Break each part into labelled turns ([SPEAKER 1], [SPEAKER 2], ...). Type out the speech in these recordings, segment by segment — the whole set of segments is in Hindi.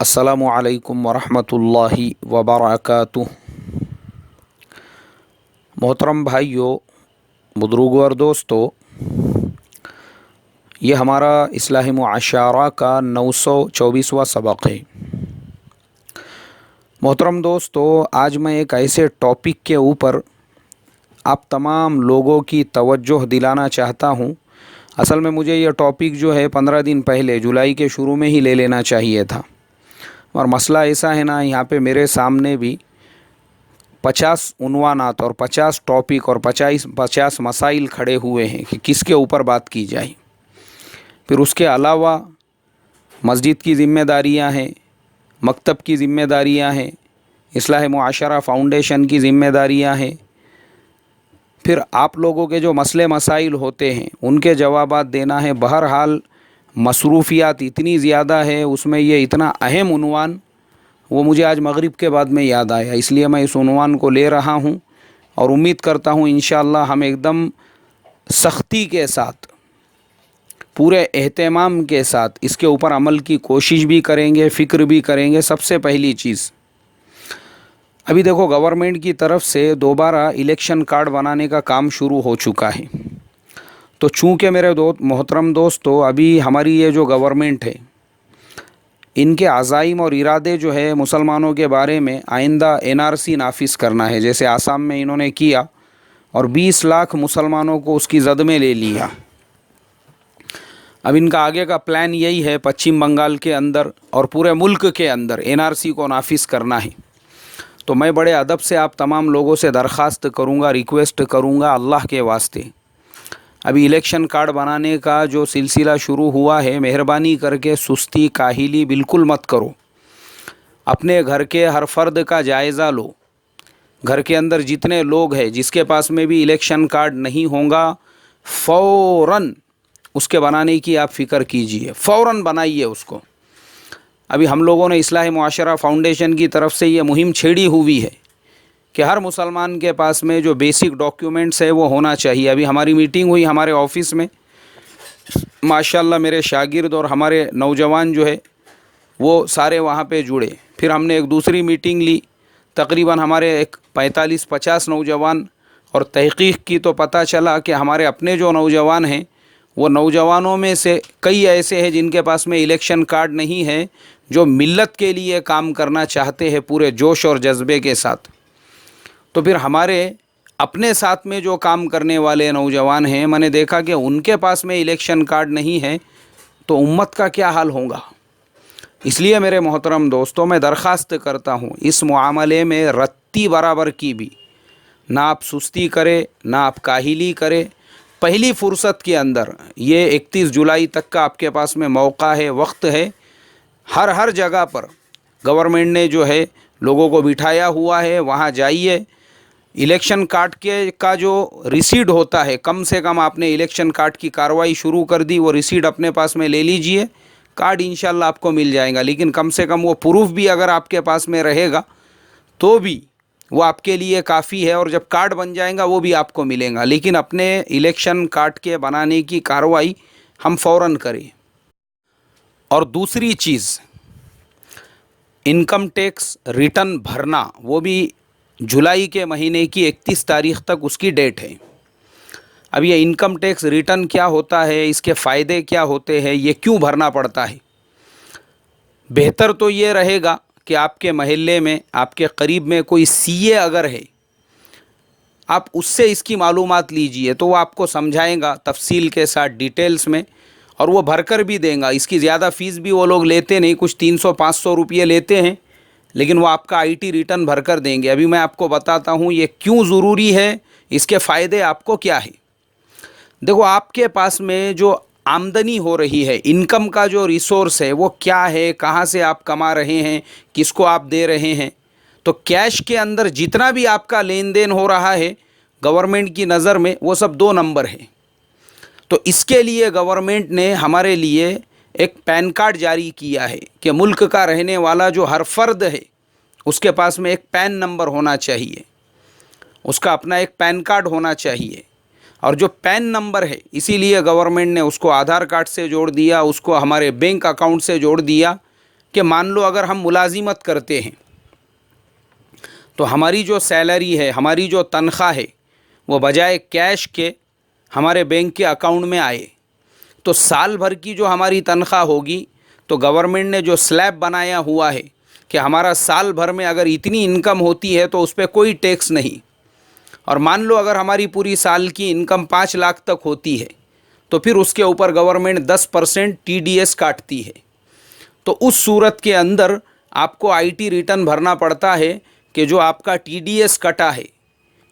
[SPEAKER 1] अस्सलामु अलैकुम वरहमतुल्लाहि वबरकातुह। मोहतरम भाइयों, बुज़ुर्गों और दोस्तों, ये हमारा इस्लाही मुआशरा का 924वां सबक है। मोहतरम दोस्तों, आज मैं एक ऐसे टॉपिक के ऊपर आप तमाम लोगों की तवज्जो दिलाना चाहता हूँ। असल में मुझे यह टॉपिक जो है 15 दिन पहले जुलाई के शुरू में ही ले लेना चाहिए था, और मसला ऐसा है ना, यहाँ पे मेरे सामने भी 50 उन्वानात और 50 टॉपिक और 50 मसाइल खड़े हुए हैं कि किसके ऊपर बात की जाए। फिर उसके अलावा मस्जिद की ज़िम्मेदारियाँ हैं, मकतब की ज़िम्मेदारियाँ हैं, इस्लाह मुआशरा फ़ाउंडेशन की ज़िम्मेदारियाँ हैं। फिर आप लोगों के जो मसले मसाइल होते हैं उनके जवाबात देना है। बहरहाल मसरूफ़ियात इतनी ज़्यादा है, उसमें ये इतना अहम उन्वान वो मुझे आज मगरिब के बाद में याद आया, इसलिए मैं इस उन्वान को ले रहा हूँ और उम्मीद करता हूँ इंशाअल्लाह हम एकदम सख्ती के साथ, पूरे एहतमाम के साथ इसके ऊपर अमल की कोशिश भी करेंगे, फ़िक्र भी करेंगे। सबसे पहली चीज़, अभी देखो गवर्नमेंट की तरफ से दोबारा इलेक्शन कार्ड बनाने का काम शुरू हो चुका है। तो चूँकि मेरे मोहतरम दोस्तों, अभी हमारी ये जो गवर्नमेंट है, इनके अज़ाइम और इरादे जो है मुसलमानों के बारे में आइंदा NRC नाफिज करना है, जैसे आसाम में इन्होंने किया और 20 लाख मुसलमानों को उसकी जद में ले लिया। अब इनका आगे का प्लान यही है, पश्चिम बंगाल के अंदर और पूरे मुल्क के अंदर NRC को नाफिज करना है। तो मैं बड़े अदब से आप तमाम लोगों से दरख्वास्त करूँगा, रिक्वेस्ट करूँगा, अल्लाह के वास्ते अभी इलेक्शन कार्ड बनाने का जो सिलसिला शुरू हुआ है, मेहरबानी करके सुस्ती काहिली बिल्कुल मत करो। अपने घर के हर फ़र्द का जायज़ा लो। घर के अंदर जितने लोग हैं जिसके पास में भी इलेक्शन कार्ड नहीं होगा, फ़ौरन उसके बनाने की आप फ़िक्र कीजिए, फ़ौरन बनाइए उसको। अभी हम लोगों ने इस्लाह मुआशरा फ़ाउंडेशन की तरफ से ये मुहिम छेड़ी हुई है कि हर मुसलमान के पास में जो बेसिक डॉक्यूमेंट्स है वो होना चाहिए। अभी हमारी मीटिंग हुई हमारे ऑफिस में, माशाल्लाह मेरे शागिर्द और हमारे नौजवान जो है वो सारे वहाँ पे जुड़े। फिर हमने एक दूसरी मीटिंग ली, तकरीबन हमारे एक 45-50 नौजवान, और तहक़ीक़ की तो पता चला कि हमारे अपने जो नौजवान हैं वो नौजवानों में से कई ऐसे हैं जिनके पास में इलेक्शन कार्ड नहीं है, जो मिल्लत के लिए काम करना चाहते हैं पूरे जोश और जज्बे के साथ। तो फिर हमारे अपने साथ में जो काम करने वाले नौजवान हैं, मैंने देखा कि उनके पास में इलेक्शन कार्ड नहीं है, तो उम्मत का क्या हाल होगा। इसलिए मेरे मोहतरम दोस्तों, मैं दरख्वास्त करता हूँ इस मुआमले में रत्ती बराबर की भी ना आप सुस्ती करें, ना आप काहिली करें। पहली फ़ुर्सत के अंदर, ये 31 जुलाई तक का आपके पास में मौका है, वक्त है। हर जगह पर गवर्नमेंट ने जो है लोगों को बिठाया हुआ है, वहाँ जाइए। इलेक्शन कार्ड के का जो रिसीट होता है, कम से कम आपने इलेक्शन कार्ड की कार्रवाई शुरू कर दी, वो रिसीट अपने पास में ले लीजिए। कार्ड इंशाल्लाह आपको मिल जाएगा, लेकिन कम से कम वो प्रूफ भी अगर आपके पास में रहेगा तो भी वो आपके लिए काफ़ी है, और जब कार्ड बन जाएगा वो भी आपको मिलेगा। लेकिन अपने इलेक्शन कार्ड के बनाने की कार्रवाई हम फ़ौरन करें। और दूसरी चीज़, इनकम टैक्स रिटर्न भरना, वो भी जुलाई के महीने की 31 तारीख़ तक उसकी डेट है। अब ये इनकम टैक्स रिटर्न क्या होता है, इसके फ़ायदे क्या होते हैं, ये क्यों भरना पड़ता है। बेहतर तो ये रहेगा कि आपके महल्ले में, आपके करीब में कोई CA अगर है, आप उससे इसकी मालूमात लीजिए, तो वो आपको समझाएगा तफसील के साथ, डिटेल्स में, और वो भरकर भी देगा। इसकी ज़्यादा फ़ीस भी वो लोग लेते नहीं, कुछ 300-500 रुपये लेते हैं, लेकिन वो आपका IT रिटर्न भरकर देंगे। अभी मैं आपको बताता हूँ ये क्यों ज़रूरी है, इसके फ़ायदे आपको क्या है। देखो, आपके पास में जो आमदनी हो रही है, इनकम का जो रिसोर्स है वो क्या है, कहाँ से आप कमा रहे हैं, किसको आप दे रहे हैं। तो कैश के अंदर जितना भी आपका लेन देन हो रहा है गवर्नमेंट की नज़र में, वो सब 2 नंबर है। तो इसके लिए गवर्नमेंट ने हमारे लिए एक पैन कार्ड जारी किया है कि मुल्क का रहने वाला जो हर फ़र्द है उसके पास में एक पैन नंबर होना चाहिए, उसका अपना एक पैन कार्ड होना चाहिए। और जो पैन नंबर है, इसीलिए गवर्नमेंट ने उसको आधार कार्ड से जोड़ दिया, उसको हमारे बैंक अकाउंट से जोड़ दिया कि मान लो अगर हम मुलाजिमत करते हैं तो हमारी जो सैलरी है, हमारी जो तनख्वाह है, वो बजाय कैश के हमारे बैंक के अकाउंट में आए, तो साल भर की जो हमारी तनख्वाह होगी, तो गवर्नमेंट ने जो स्लैब बनाया हुआ है कि हमारा साल भर में अगर इतनी इनकम होती है तो उस पर कोई टैक्स नहीं। और मान लो अगर हमारी पूरी साल की इनकम 5 लाख तक होती है तो फिर उसके ऊपर गवर्नमेंट 10% TDS काटती है। तो उस सूरत के अंदर आपको IT रिटर्न भरना पड़ता है कि जो आपका TDS कटा है,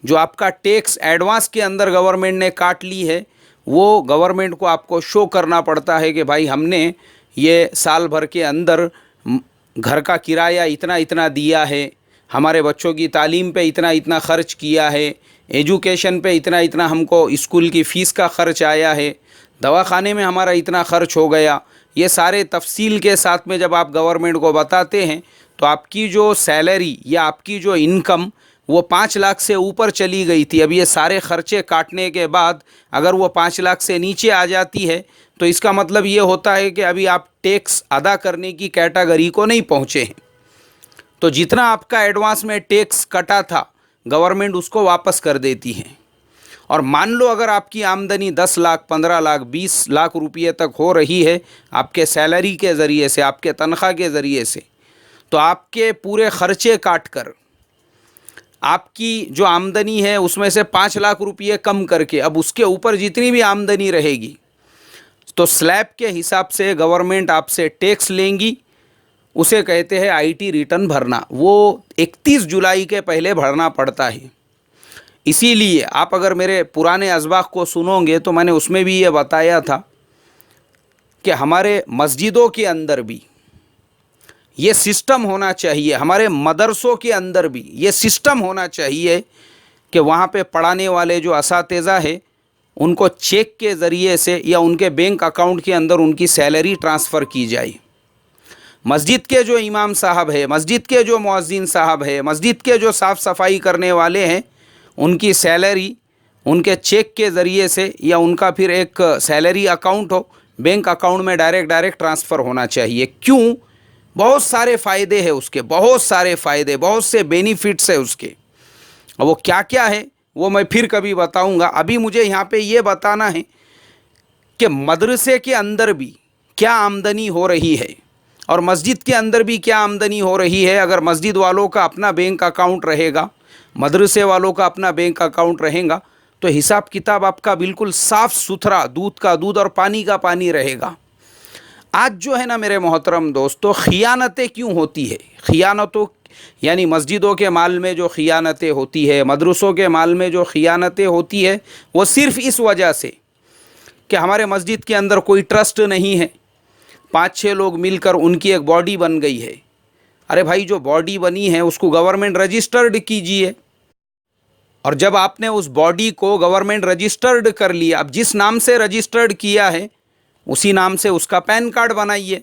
[SPEAKER 1] जो आपका टैक्स एडवांस के अंदर गवर्नमेंट ने काट ली है, वो गवर्नमेंट को आपको शो करना पड़ता है कि भाई हमने ये साल भर के अंदर घर का किराया इतना इतना दिया है, हमारे बच्चों की तालीम पे इतना इतना ख़र्च किया है, एजुकेशन पे इतना इतना हमको स्कूल की फ़ीस का ख़र्च आया है, दवाखाने में हमारा इतना ख़र्च हो गया। ये सारे तफसील के साथ में जब आप गवर्नमेंट को बताते हैं तो आपकी जो सैलरी या आपकी जो इनकम वो 5 लाख से ऊपर चली गई थी, अब ये सारे ख़र्चे काटने के बाद अगर वो 5 लाख से नीचे आ जाती है तो इसका मतलब ये होता है कि अभी आप टैक्स अदा करने की कैटेगरी को नहीं पहुँचे हैं। तो जितना आपका एडवांस में टैक्स कटा था गवर्नमेंट उसको वापस कर देती है। और मान लो अगर आपकी आमदनी 10 लाख, 15 लाख, 20 लाख रुपये तक हो रही है आपके सैलरी के ज़रिए से, आपके तनख्वाह के ज़रिए से, तो आपके पूरे ख़र्चे काट कर आपकी जो आमदनी है उसमें से 5 लाख रुपये कम करके अब उसके ऊपर जितनी भी आमदनी रहेगी तो स्लैब के हिसाब से गवर्नमेंट आपसे टैक्स लेंगी। उसे कहते हैं IT रिटर्न भरना। वो 31 जुलाई के पहले भरना पड़ता है। इसीलिए आप अगर मेरे पुराने अज़बाक को सुनोगे तो मैंने उसमें भी ये बताया था कि हमारे मस्जिदों के अंदर भी ये सिस्टम होना चाहिए, हमारे मदरसों के अंदर भी ये सिस्टम होना चाहिए कि वहाँ पे पढ़ाने वाले जो असातिज़ा है उनको चेक के ज़रिए से या उनके बैंक अकाउंट के अंदर उनकी सैलरी ट्रांसफ़र की जाए। मस्जिद के जो इमाम साहब है, मस्जिद के जो मुअज्जिन साहब है, मस्जिद के जो साफ़ सफाई करने वाले हैं, उनकी सैलरी उनके चेक के ज़रिए से या उनका फिर एक सैलरी अकाउंट हो, बैंक अकाउंट में डायरेक्ट ट्रांसफ़र होना चाहिए। क्यों? बहुत सारे फ़ायदे हैं उसके, बहुत सारे फ़ायदे, बहुत से बेनिफिट्स है उसके। और वो क्या क्या है वो मैं फिर कभी बताऊंगा। अभी मुझे यहाँ पे ये बताना है कि मदरसे के अंदर भी क्या आमदनी हो रही है और मस्जिद के अंदर भी क्या आमदनी हो रही है। अगर मस्जिद वालों का अपना बैंक अकाउंट रहेगा, मदरसे वालों का अपना बैंक अकाउंट रहेगा, तो हिसाब किताब आपका बिल्कुल साफ़ सुथरा, दूध का दूध और पानी का पानी रहेगा। आज जो है ना मेरे मोहतरम दोस्तों, खियानतें क्यों होती है? खियानतों यानी मस्जिदों के माल में जो खियानतें होती है, मदरसों के माल में जो खियानतें होती है, वो सिर्फ़ इस वजह से कि हमारे मस्जिद के अंदर कोई ट्रस्ट नहीं है, 5-6 लोग मिलकर उनकी एक बॉडी बन गई है। अरे भाई, जो बॉडी बनी है उसको गवर्नमेंट रजिस्टर्ड कीजिए। और जब आपने उस बॉडी को गवर्नमेंट रजिस्टर्ड कर लिया, अब जिस नाम से रजिस्टर्ड किया है उसी नाम से उसका पैन कार्ड बनाइए।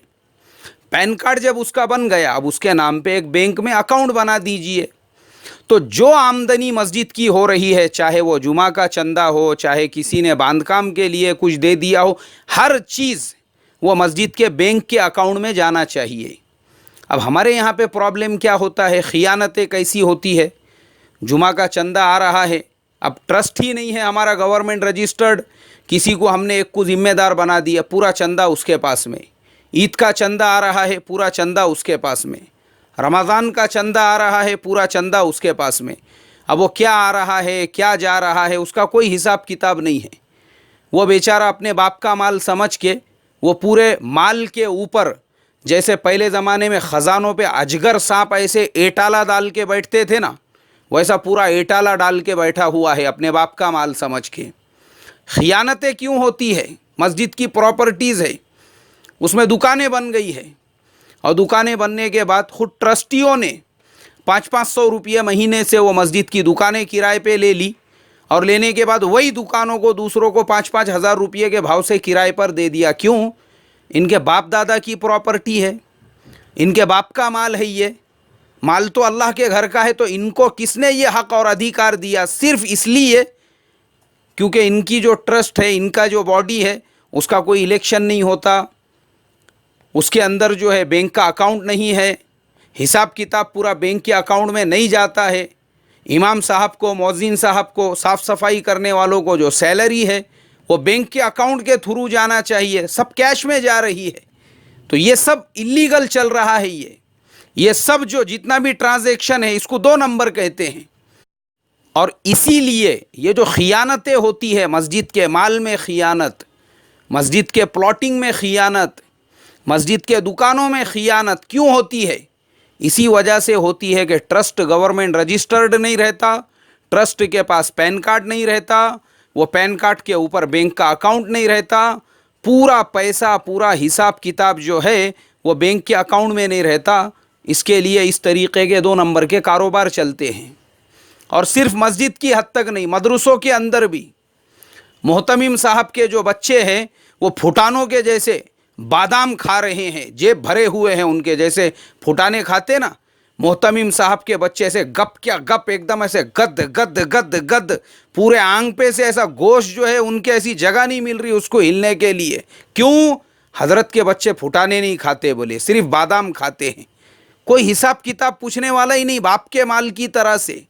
[SPEAKER 1] पैन कार्ड जब उसका बन गया, अब उसके नाम पे एक बैंक में अकाउंट बना दीजिए। तो जो आमदनी मस्जिद की हो रही है, चाहे वो जुमा का चंदा हो, चाहे किसी ने बांधकाम के लिए कुछ दे दिया हो, हर चीज़ वो मस्जिद के बैंक के अकाउंट में जाना चाहिए। अब हमारे यहाँ पे प्रॉब्लम क्या होता है, खियानतें कैसी होती है। जुमा का चंदा आ रहा है, अब ट्रस्ट ही नहीं है हमारा गवर्नमेंट रजिस्टर्ड, किसी को हमने एक को ज़िम्मेदार बना दिया, पूरा चंदा उसके पास में। ईद का चंदा आ रहा है, पूरा चंदा उसके पास में। रमज़ान का चंदा आ रहा है, पूरा चंदा उसके पास में। अब वो क्या आ रहा है, क्या जा रहा है, उसका कोई हिसाब किताब नहीं है। वो बेचारा अपने बाप का माल समझ के वो पूरे माल के ऊपर, जैसे पहले ज़माने में ख़जानों पे अजगर सांप ऐसे एटाला डाल के बैठते थे ना, वैसा पूरा एटाला डाल के बैठा हुआ है अपने बाप का माल समझ के। खियानतें क्यों होती है? मस्जिद की प्रॉपर्टीज़ है, उसमें दुकानें बन गई है, और दुकानें बनने के बाद खुद ट्रस्टियों ने 500-500 रुपये महीने से वो मस्जिद की दुकानें किराए पे ले ली, और लेने के बाद वही दुकानों को दूसरों को 5-5 हज़ार रुपये के भाव से किराए पर दे दिया। क्यों? इनके बाप दादा की प्रॉपर्टी है, इनके बाप का माल है। ये माल तो अल्लाह के घर का है, तो इनको किसने ये हक़ और अधिकार दिया? सिर्फ़ इसलिए क्योंकि इनकी जो ट्रस्ट है, इनका जो बॉडी है, उसका कोई इलेक्शन नहीं होता, उसके अंदर जो है बैंक का अकाउंट नहीं है, हिसाब किताब पूरा बैंक के अकाउंट में नहीं जाता है। इमाम साहब को, मौज़िन साहब को, साफ़ सफाई करने वालों को जो सैलरी है वो बैंक के अकाउंट के थ्रू जाना चाहिए, सब कैश में जा रही है। तो ये सब इलीगल चल रहा है। ये सब जो जितना भी ट्रांजैक्शन है इसको 2 नंबर कहते हैं। और इसीलिए ये जो खियानतें होती है, मस्जिद के माल में खियानत, मस्जिद के प्लॉटिंग में खियानत, मस्जिद के दुकानों में खियानत क्यों होती है? इसी वजह से होती है कि ट्रस्ट गवर्नमेंट रजिस्टर्ड नहीं रहता, ट्रस्ट के पास पैन कार्ड नहीं रहता, वो पैन कार्ड के ऊपर बैंक का अकाउंट नहीं रहता, पूरा पैसा, पूरा हिसाब किताब जो है वो बैंक के अकाउंट में नहीं रहता। इसके लिए इस तरीके के 2 नंबर के कारोबार चलते हैं। और सिर्फ मस्जिद की हद तक नहीं, मदरसों के अंदर भी मोहतमिम साहब के जो बच्चे हैं वो फुटानों के जैसे बादाम खा रहे हैं, जेब भरे हुए हैं उनके, जैसे फुटाने खाते ना, मोहतमिम साहब के बच्चे ऐसे गप क्या गप, एकदम ऐसे गद गद गद गद, पूरे आंग पे से ऐसा गोश्त जो है उनके ऐसी जगह नहीं मिल रही उसको हिलने के लिए। क्यों? हजरत के बच्चे फुटाने नहीं खाते बोले, सिर्फ बादाम खाते हैं। कोई हिसाब किताब पूछने वाला ही नहीं, बाप के माल की तरह से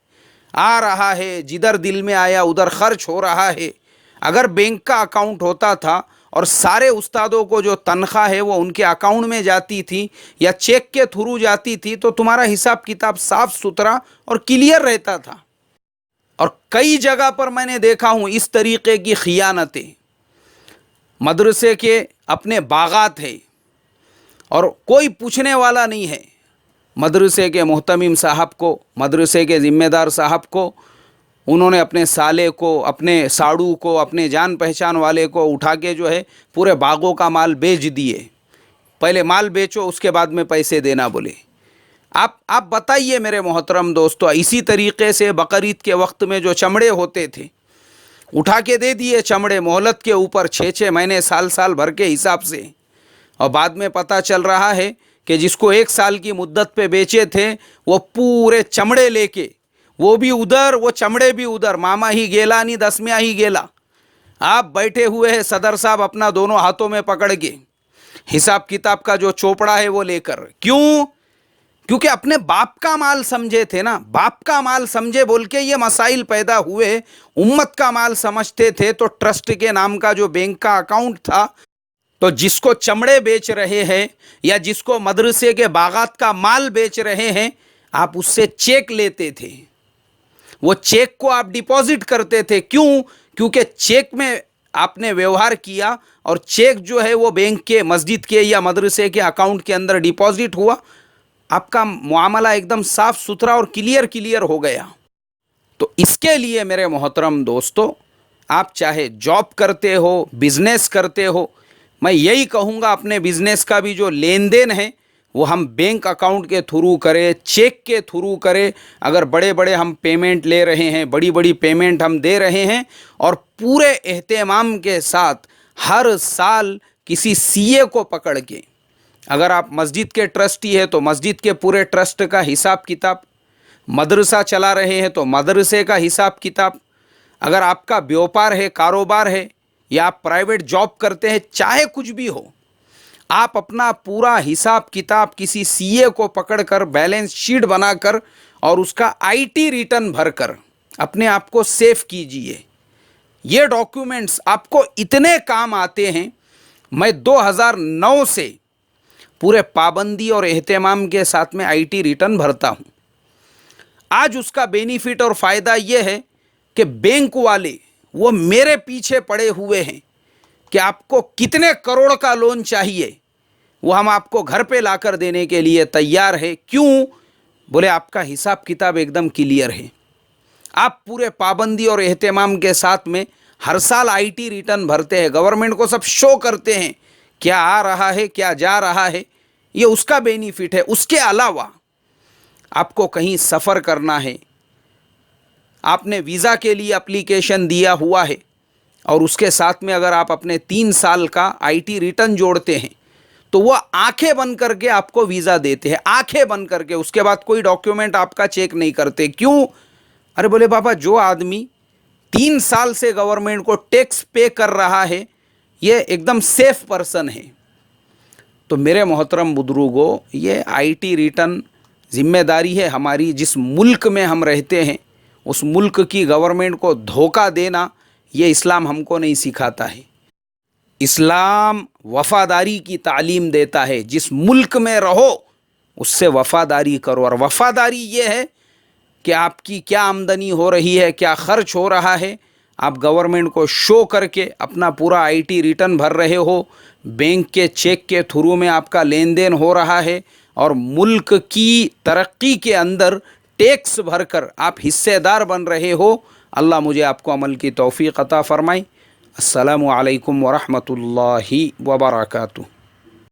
[SPEAKER 1] आ रहा है, जिधर दिल में आया उधर खर्च हो रहा है। अगर बैंक का अकाउंट होता था और सारे उस्तादों को जो तनख्वाह है वो उनके अकाउंट में जाती थी या चेक के थ्रू जाती थी, तो तुम्हारा हिसाब किताब साफ सुथरा और क्लियर रहता था। और कई जगह पर मैंने देखा हूँ इस तरीके की खियानतें। मदरसे के अपने बागात है और कोई पूछने वाला नहीं है। मदरसे के मोहतमिम साहब को, मदरसे के ज़िम्मेदार साहब को, उन्होंने अपने साले को, अपने साड़ू को, अपने जान पहचान वाले को उठा के जो है पूरे बागों का माल बेच दिए। पहले माल बेचो उसके बाद में पैसे देना बोले। आप बताइए मेरे मोहतरम दोस्तों, इसी तरीके से बकरीद के वक्त में जो चमड़े होते थे उठा के दे दिए, चमड़े मोहलत के ऊपर 6-6 महीने, साल भर के हिसाब से। और बाद में पता चल रहा है कि जिसको 1 साल की मुद्दत पे बेचे थे वो पूरे चमड़े लेके, वो भी उधर, वो चमड़े भी उधर, मामा ही गेला नहीं 10व्या ही गेला। आप बैठे हुए हैं सदर साहब अपना दोनों हाथों में पकड़ के हिसाब किताब का जो चोपड़ा है वो लेकर। क्यों? क्योंकि अपने बाप का माल समझे थे ना, बाप का माल समझे बोल के ये मसाइल पैदा हुए। उम्मत का माल समझते थे तो ट्रस्ट के नाम का जो बैंक का अकाउंट था, तो जिसको चमड़े बेच रहे हैं या जिसको मदरसे के बागात का माल बेच रहे हैं, आप उससे चेक लेते थे, वो चेक को आप डिपॉजिट करते थे। क्यों? क्योंकि चेक में आपने व्यवहार किया और चेक जो है वो बैंक के, मस्जिद के या मदरसे के अकाउंट के अंदर डिपॉजिट हुआ, आपका मामला एकदम साफ सुथरा और क्लियर हो गया। तो इसके लिए मेरे मोहतरम दोस्तों, आप चाहे जॉब करते हो, बिजनेस करते हो, मैं यही कहूँगा अपने बिजनेस का भी जो लेन देन है वो हम बैंक अकाउंट के थ्रू करें, चेक के थ्रू करें। अगर बड़े बड़े हम पेमेंट ले रहे हैं, बड़ी बड़ी पेमेंट हम दे रहे हैं, और पूरे एहतमाम के साथ हर साल किसी सीए को पकड़ के, अगर आप मस्जिद के ट्रस्टी है तो मस्जिद के पूरे ट्रस्ट का हिसाब किताब, मदरसा चला रहे हैं तो मदरसे का हिसाब किताब, अगर आपका व्यापार है, कारोबार है, या आप प्राइवेट जॉब करते हैं, चाहे कुछ भी हो, आप अपना पूरा हिसाब किताब किसी सीए को पकड़कर, बैलेंस शीट बनाकर और उसका आईटी रिटर्न भरकर अपने आप को सेफ कीजिए। ये डॉक्यूमेंट्स आपको इतने काम आते हैं। मैं 2009 से पूरे पाबंदी और एहतमाम के साथ में आईटी रिटर्न भरता हूँ। आज उसका बेनिफिट और फ़ायदा ये है कि बैंक वाले वो मेरे पीछे पड़े हुए हैं कि आपको कितने करोड़ का लोन चाहिए, वो हम आपको घर पे लाकर देने के लिए तैयार है। क्यों? बोले आपका हिसाब किताब एकदम क्लियर है। आप पूरे पाबंदी और एहतमाम के साथ में हर साल आईटी रिटर्न भरते हैं, गवर्नमेंट को सब शो करते हैं क्या आ रहा है, क्या जा रहा है, ये उसका बेनिफिट है। उसके अलावा आपको कहीं सफ़र करना है, आपने वीज़ा के लिए एप्लीकेशन दिया हुआ है और उसके साथ में अगर आप अपने 3 साल का आईटी रिटर्न जोड़ते हैं तो वो आंखें बंद करके आपको वीज़ा देते हैं, आंखें बंद करके। उसके बाद कोई डॉक्यूमेंट आपका चेक नहीं करते। क्यों? अरे बोले बाबा, जो आदमी 3 साल से गवर्नमेंट को टैक्स पे कर रहा है, ये एकदम सेफ पर्सन है। तो मेरे मोहतरम बुजुर्गों, ये आईटी रिटर्न जिम्मेदारी है हमारी। जिस मुल्क में हम रहते हैं उस मुल्क की गवर्नमेंट को धोखा देना ये इस्लाम हमको नहीं सिखाता है। इस्लाम वफ़ादारी की तालीम देता है। जिस मुल्क में रहो उससे वफ़ादारी करो, और वफ़ादारी ये है कि आपकी क्या आमदनी हो रही है, क्या ख़र्च हो रहा है, आप गवर्नमेंट को शो करके अपना पूरा आईटी रिटर्न भर रहे हो, बैंक के चेक के थ्रू में आपका लेन देन हो रहा है, और मुल्क की तरक्की के अंदर टैक्स भरकर आप हिस्सेदार बन रहे हो। अल्लाह मुझे आपको अमल की तौफ़ीक़ अता फ़रमाए। अस्सलामु अलैकुम व रहमतुल्लाहि व बरकातुहू।